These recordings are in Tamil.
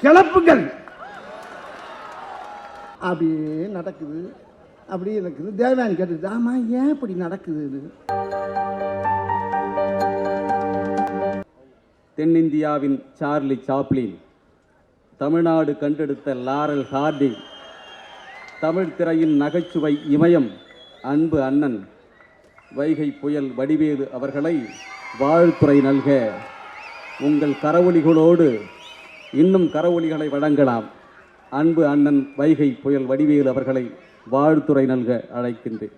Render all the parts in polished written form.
கிளப்புகள் அப்படியே நடக்குது. அப்படியே இருக்குது. தேவயானி கேட்டுது, ஆமா ஏன் இப்படி நடக்குது இது? தென்னிந்தியாவின் சார்லி சாப்ளின், தமிழ்நாடு கண்டெடுத்த லாரல் ஹார்டிங், தமிழ் திரையின் நகைச்சுவை இமயம் அன்பு அண்ணன் வைகை புயல் வடிவேலு அவர்களை வாழ்த்துறை நல்க உங்கள் கரவொலிகளோடு இன்னும் கரவொலிகளை வழங்கலாம். அன்பு அண்ணன் வைகை புயல் வடிவேலு அவர்களை வாழ்த்துறை நல்க அழைக்கின்றேன்.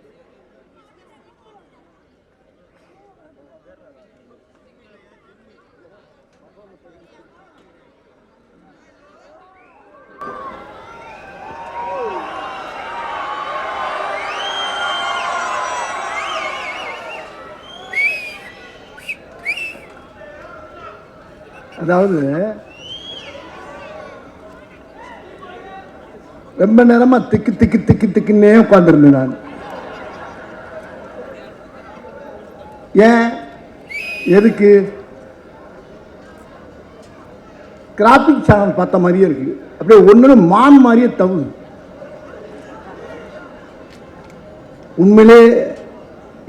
அதாவது ரொம்ப நேரமா திக்கு திக்கு திக்கு திக்குன்னே உட்கார்ந்துருந்தேன் நான். ஏன் எதுக்கு? கிராபிக் சேனல் பார்த்த மாதிரியே இருக்கு. அப்படியே ஒண்ணு மான் மாதிரியே தவுது. உண்மையிலே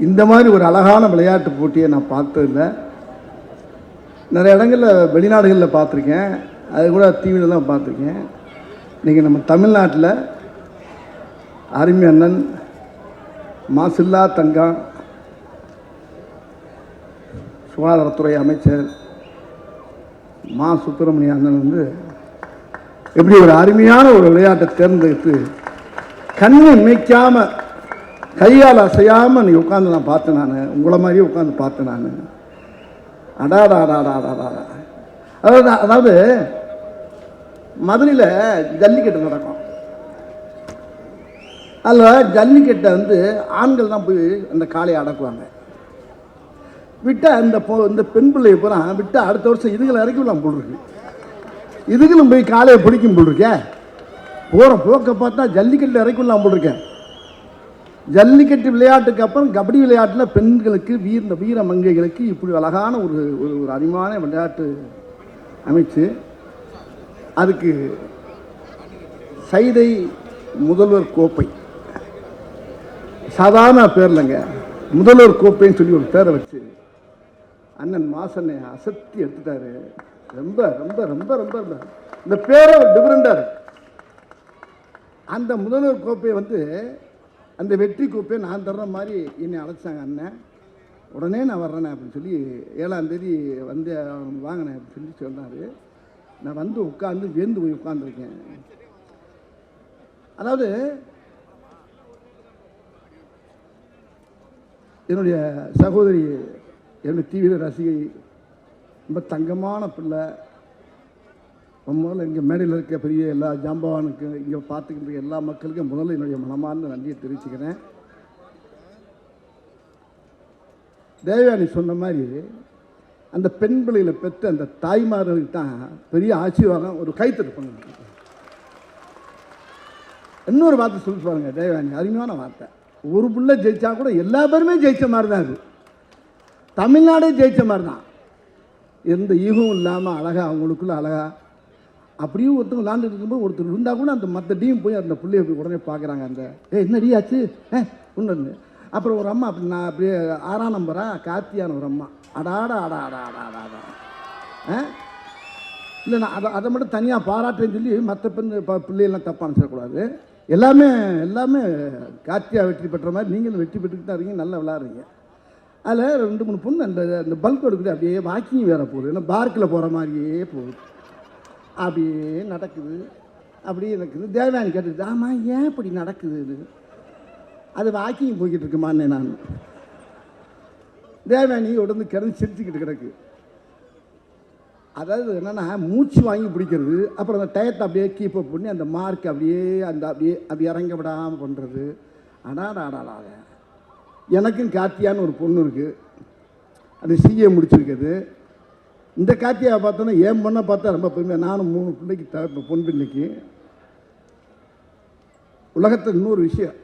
இந்த மாதிரி ஒரு அழகான விளையாட்டு போட்டியை நான் பார்த்ததில்லை. நிறைய இடங்களில் வெளிநாடுகளில் பார்த்துருக்கேன், அது கூட டிவியில் தான் பார்த்துருக்கேன். இன்றைக்கி நம்ம தமிழ்நாட்டில் அருமை அண்ணன் மாசில்லா தங்கம் சுகாதாரத்துறை அமைச்சர் மா சுப்பிரமணிய அண்ணன் வந்து எப்படி ஒரு அருமையான ஒரு விளையாட்டை தேர்ந்தெடுத்து கண்ணை இமைக்காமல் கையால் அசையாமல் நீ உட்காந்து நான் பார்த்தேன். நான் உங்களை மாதிரியே உட்காந்து பார்த்தேன் நான். அதாவது மதுரையில் ஜல்லிக்கட்டு நடக்கும். அதில் ஜல்லிக்கட்டை வந்து ஆண்கள் தான் போய் அந்த காளையை அடக்குவாங்க. விட்டால் இந்த பெண் பிள்ளையை பூரா விட்டு அடுத்த வருஷம் இதுகளை இறக்கி விடலாம் போல் இருக்கு. இதுகளும் போய் காளையை பிடிக்கும் போல் இருக்கேன். போகிற போக்க பார்த்தா ஜல்லிக்கட்டில் இறக்கி விடலாம் போல் இருக்கேன். ஜல்லிக்கட்டு விளையாட்டுக்கு அப்புறம் கபடி விளையாட்டில் பெண்களுக்கு வீர மங்கைகளுக்கு இப்படி அழகான ஒரு ஒரு அருமையான விளையாட்டு அமைச்சு அதுக்கு சைதை முதல்வர் கோப்பை, சாதாரண பேர்லங்க, முதல்வர் கோப்பைன்னு சொல்லி ஒரு பேரை வச்சு அண்ணன் மாசனை அசத்தி எடுத்துட்டாரு. ரொம்ப ரொம்ப ரொம்ப ரொம்ப ரொம்ப இந்த பேரை டிஃபரெண்டாக இருக்கு. அந்த முதல்வர் கோப்பையை வந்து அந்த வெற்றி கோப்பையை நான் தர்ற மாதிரி என்னை அழைச்சாங்க அண்ணன். உடனே நான் வர்றேனே அப்படின்னு சொல்லி 7ஆம் தேதி வந்து வாங்கினேன் அப்படின்னு சொல்லி சொன்னார். நான் வந்து உட்காந்து வேந்து போய் உட்காந்துருக்கேன். அதாவது என்னுடைய சகோதரி, என்னுடைய தீவிர ரசிகை, ரொம்ப தங்கமான பிள்ளை. முதல்ல இங்கே மேடையில் இருக்க பெரிய எல்லா ஜாம்பவானுக்கு, இங்கே பார்த்துக்கிட்டு எல்லா மக்களுக்கும் முதல்ல என்னுடைய மனமார்ந்த நன்றியை தெரிவிச்சுக்கிறேன். தேவயானி சொன்ன மாதிரி அந்த பெண் பிள்ளைகளை பெற்ற அந்த தாய்மார்களுக்கு தான் பெரிய ஆசீர்வாதம். ஒரு கைத்தட்டு பண்ணுங்க. இன்னொரு வார்த்தை சொல்லி பாருங்க தேவயானி, அருமையான வார்த்தை. ஒரு பிள்ளை ஜெயிச்சா கூட எல்லா பேருமே ஜெயிச்ச மாதிரி தான். அது தமிழ்நாடே ஜெயிச்ச மாதிரி தான். எந்த ஈகம் இல்லாமல் அழகா, அவங்களுக்குள்ள அழகா அப்படியே ஒருத்தவங்க விளாண்டுட்டு இருக்கும்போது ஒருத்தர் இருந்தால் கூட அந்த மற்ற டீம் போய் அந்த பிள்ளைய போய் உடனே பார்க்குறாங்க. அந்த என்ன டீ ஆச்சு ஒன்று. அப்புறம் ஒரு அம்மா அப்படி நான் அப்படியே 6ஆம் நம்பரா கார்த்தியான ஒரு அம்மா, அடாடா அடா அடா அடா அடா இல்லை, நான் அதை மட்டும் தனியாக பாராட்டுன்னு சொல்லி மற்ற பிள்ளைகள்லாம் தப்பாக நினச்சிடக்கூடாது. எல்லாமே கார்த்தியா வெற்றி பெற்ற மாதிரி நீங்களும் வெற்றி பெற்றுக்கிட்டு தான் இருக்கீங்க, நல்லா விளாட்றீங்க. அதில் 2-3 பொண்ணு அந்த பல்க் எடுக்கிட்டு அப்படியே வாக்கிங் வேற போகுது, ஏன்னா பார்க்கில் போகிற மாதிரியே போகுது. அப்படியே நடக்குது. அப்படியே இருக்குது. தேவயானி கேட்டுது, ஆமாம் ஏன் இப்படி நடக்குது இது? அது வாக்கிங் போய்கிட்டு இருக்குமான்னு நான். தேவயானி உடனே கிடந்து சிரிச்சுக்கிட்டு கிடக்கு. அதாவது என்னென்னா மூச்சு வாங்கி பிடிக்கிறது, அப்புறம் அந்த டயத்தை அப்படியே கீப்பப் பண்ணி அந்த மார்க் அப்படியே அப்படி இறங்க விடாமல் பண்ணுறது. அடாடாடாடா, எனக்கும் கார்த்தியான்னு ஒரு பொண்ணு இருக்குது, அது சிஏ முடிச்சிருக்குது. இந்த கார்த்தியாவை பார்த்தோன்னா என் பொண்ணை பார்த்தா ரொம்ப பெருமை. நானும் 3 பிள்ளைக்கு பொன் பிள்ளைக்கு. உலகத்தில் இன்னொரு விஷயம்,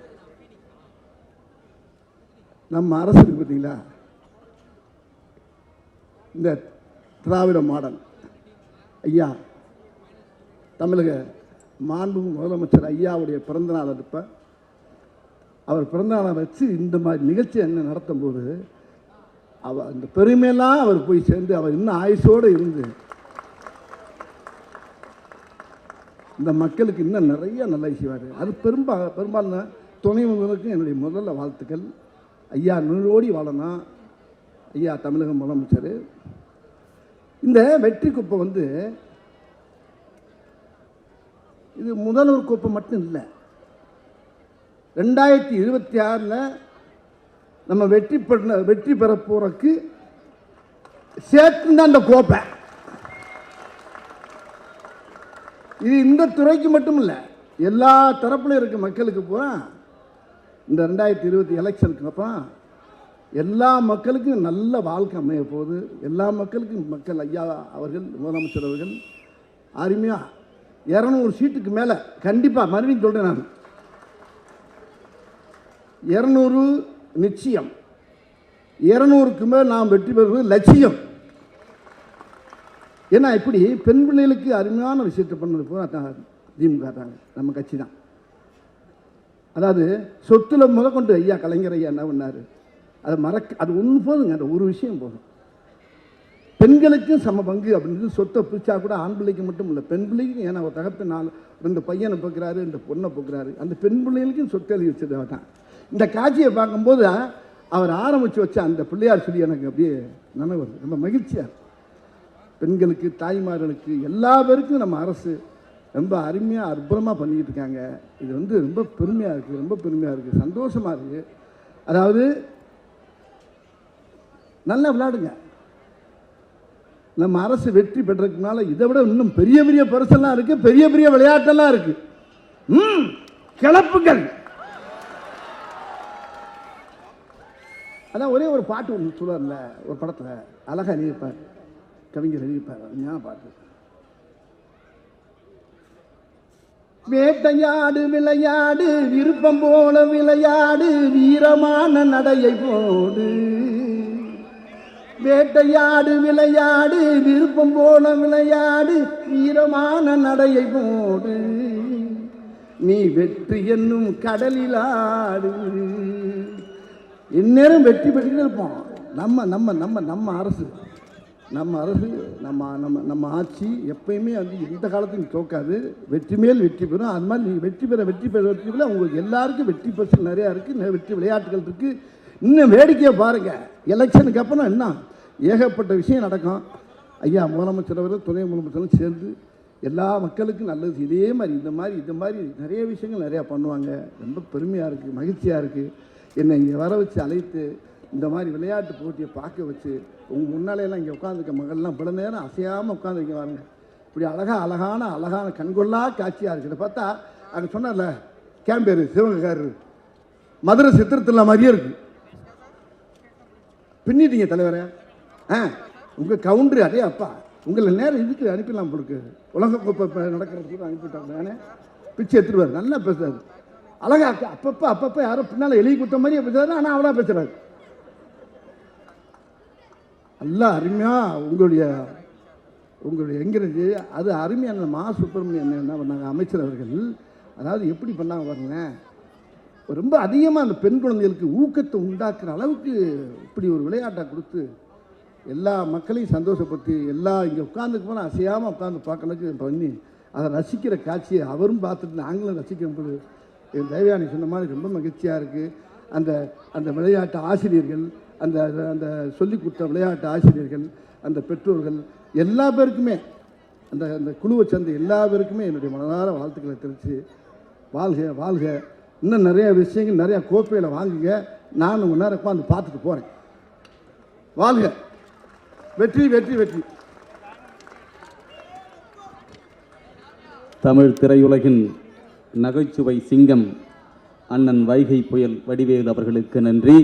நம்ம அரசு இருக்கு பார்த்தீங்களா, இந்த திராவிட மாடல் ஐயா தமிழக மாண்பு முதலமைச்சர் ஐயாவுடைய பிறந்தநாள் இருப்ப அவர் பிறந்தநாளை வச்சு இந்த மாதிரி நிகழ்ச்சி என்ன நடத்தும் போது அந்த பெருமையெல்லாம் அவர் போய் சேர்ந்து அவர் இன்னும் ஆயுசோடு இருந்து இந்த மக்களுக்கு இன்னும் நிறைய நல்ல செய்வார். அது பெரும்பாலான துணை முதல்வருக்கும் என்னுடைய முதல்ல வாழ்த்துக்கள். ஐயா நூறோடி வாழணும். ஐயா தமிழக முதலமைச்சர் இந்த வெற்றி குப்பை இது முதல்வர் கோப்பை மட்டும் இல்லை. 2026 நம்ம வெற்றி பெற போறதுக்கு சேர்த்து தான் அந்த கோப்பை. இது இந்த துறைக்கு மட்டும் இல்லை, எல்லா தரப்புலையும் இருக்க மக்களுக்கு பூரா இந்த 2020 எலெக்ஷனுக்கு அப்புறம் எல்லா மக்களுக்கும் நல்ல வாழ்க்கை அமைய போகுது. எல்லா மக்களுக்கும் மக்கள் ஐயா அவர்கள் முதலமைச்சர் அவர்கள் அருமையாக 200 சீட்டுக்கு மேலே கண்டிப்பாக மறுபடியும் சொல்கிறேன் நான் 200 நிச்சயம், 200க்கு மேல் நாம் வெற்றி பெறுவது லட்சியம். ஏன்னா இப்படி பெண் பிள்ளைகளுக்கு அருமையான விஷயத்தை பண்ணது போல திமுக தாங்க, நம்ம கட்சி தான். அதாவது சொத்துல முதற்கொண்டு ஐயா கலைஞர் ஐயா என்ன பண்ணார், அது ஒன்று போதுங்க, அந்த ஒரு விஷயம் போதும். பெண்களுக்கும் சம பங்கு அப்படின்னு சொத்தை பிரிச்சா கூட ஆண் பிள்ளைக்கு மட்டும் இல்லை, பெண் பிள்ளைக்கும். ஏன்னா ஒரு தகப்பன் 2 பையனை போக்குறாரு, 2 பொண்ணை போக்குறாரு, அந்த பெண் பிள்ளைகளுக்கும் சொத்து எழுதி வச்சது தான். இந்த காட்சியை பார்க்கும்போது அவர் ஆரம்பித்து வச்ச அந்த பிள்ளையார் சொல்லி எனக்கு அப்படியே நினைவு வருது. ரொம்ப மகிழ்ச்சியாக பெண்களுக்கு தாய்மார்களுக்கு எல்லா பேருக்கும் நம்ம அரசு ரொம்ப அருமையாக அற்புதமாக பண்ணிக்கிட்டு இருக்காங்க. இது ரொம்ப பெருமையாக இருக்குது, ரொம்ப பெருமையாக இருக்குது, சந்தோஷமாக இருக்குது. அதாவது நல்லா விளையாடுங்க. நம்ம அரசு வெற்றி பெற்றதுனால இதை விட இன்னும் பெரிய பெரிய பரிசெல்லாம் இருக்குது, பெரிய பெரிய விளையாட்டெல்லாம் இருக்குது. கிளப்புகள். அதான் ஒரே ஒரு பாட்டு ஒன்று சொல்லுவார்ல ஒரு படத்தில், அழகாக எழுதியிருப்பார், கவிஞர் எழுதியிருப்பார், ஞான பாட்டு. வேட்டையாடு விளையாடு விருப்பம் போல விளையாடு வீரமான நடையை போடு. வேட்டையாடு விளையாடு விருப்பம் போல விளையாடு வீரமான நடையை போடு. நீ வெற்றி என்னும் கடலில் ஆடு. இந்நேரம் வெற்றி பெற்றுக்கிட்டு இருப்போம். நம்ம அரசு நம்ம ஆட்சி எப்பயுமே எந்த காலத்தையும் தோக்காது, வெற்றி மேல் வெற்றி பெறும். அது மாதிரி நீங்கள் வெற்றி பெற உங்களுக்கு எல்லாருக்கும் வெற்றி பரிசு நிறையா இருக்குது, வெற்றி விளையாட்டுகள் இருக்குது. இன்னும் வேடிக்கையை பாருங்கள், எலெக்ஷனுக்கு அப்புறம் என்ன ஏகப்பட்ட விஷயம் நடக்கும். ஐயா முதலமைச்சர் அவர்கள் துணை முதலமைச்சரும் சேர்ந்து எல்லா மக்களுக்கும் நல்லது இதே மாதிரி இந்த மாதிரி நிறைய விஷயங்கள் நிறையா பண்ணுவாங்க. ரொம்ப பெருமையாக இருக்குது, மகிழ்ச்சியாக இருக்குது. என்னை இங்கே வர வச்சு அழைத்து இந்த மாதிரி விளையாட்டு போட்டியை பார்க்க வச்சு உங்கள் முன்னாலேயெல்லாம் இங்கே உட்காந்துருக்க மகள்லாம் பல நேரம் அசையாமல் உட்காந்துருக்க வாருங்க. இப்படி அழகான கண்கொள்ளா காட்சியாக இருக்குது. பார்த்தா அங்கே சொன்னார்ல கேம்பேரு சிவகங்காரர் மதுரை சித்திரத்தில் மாதிரியே இருக்குது. பின்னிட்டீங்க தலைவரை. உங்கள் கவுண்டரு அதே அப்பா உங்களை நேரம் இதுக்கு அனுப்பிடலாம் பொழுது உலகக்கோப்பை நடக்கிறதுக்கு அனுப்பிட்டாங்க. நானே பிச்சை எடுத்துருவார், நல்லா பேசுறாரு, அழகா அப்பப்போ யாரோ பின்னால் எழுதி கொடுத்த மாதிரியே பேசுறாரு. ஆனால் அவ்வளோ பேசுறாரு. நல்லா அருமையாக உங்களுடைய எங்கிறது அது அருமையான மா சுப்பிரமணியன் என்ன பண்ணாங்க அமைச்சர் அவர்கள். அதாவது எப்படி பண்ணாங்க பாருங்க, ரொம்ப அதிகமாக அந்த பெண் குழந்தைகளுக்கு ஊக்கத்தை உண்டாக்குற அளவுக்கு இப்படி ஒரு விளையாட்டை கொடுத்து எல்லா மக்களையும் சந்தோஷப்படுத்தி இங்கே உட்காந்துக்கு போனால் அசையாமல் உட்காந்து பார்க்கறதுக்கு பண்ணி அதை ரசிக்கிற காட்சியை அவரும் பார்த்துட்டு நாங்களும் ரசிக்கும்போது என் தேவயானி சொன்ன மாதிரி ரொம்ப மகிழ்ச்சியாக இருக்குது. அந்த விளையாட்டு ஆசிரியர்கள், அந்த சொல்லிக் கொடுத்த விளையாட்டு ஆசிரியர்கள், அந்த பெற்றோர்கள் எல்லா பேருக்குமே அந்த குழுவை சேர்ந்த எல்லா பேருக்குமே என்னுடைய மனதார வாழ்த்துக்களை தெரிவித்து வாழ்க. இன்னும் நிறைய விஷயங்கள் நிறையா கோப்பையில் வாங்குங்க. நான் உங்கள் நேரம் உட்காந்து பார்த்துட்டு போகிறேன். வாழ்க. வெற்றி வெற்றி வெற்றி. தமிழ் திரையுலகின் நகைச்சுவை சிங்கம் அண்ணன் வைகை புயல் வடிவேல் அவர்களுக்கு நன்றி.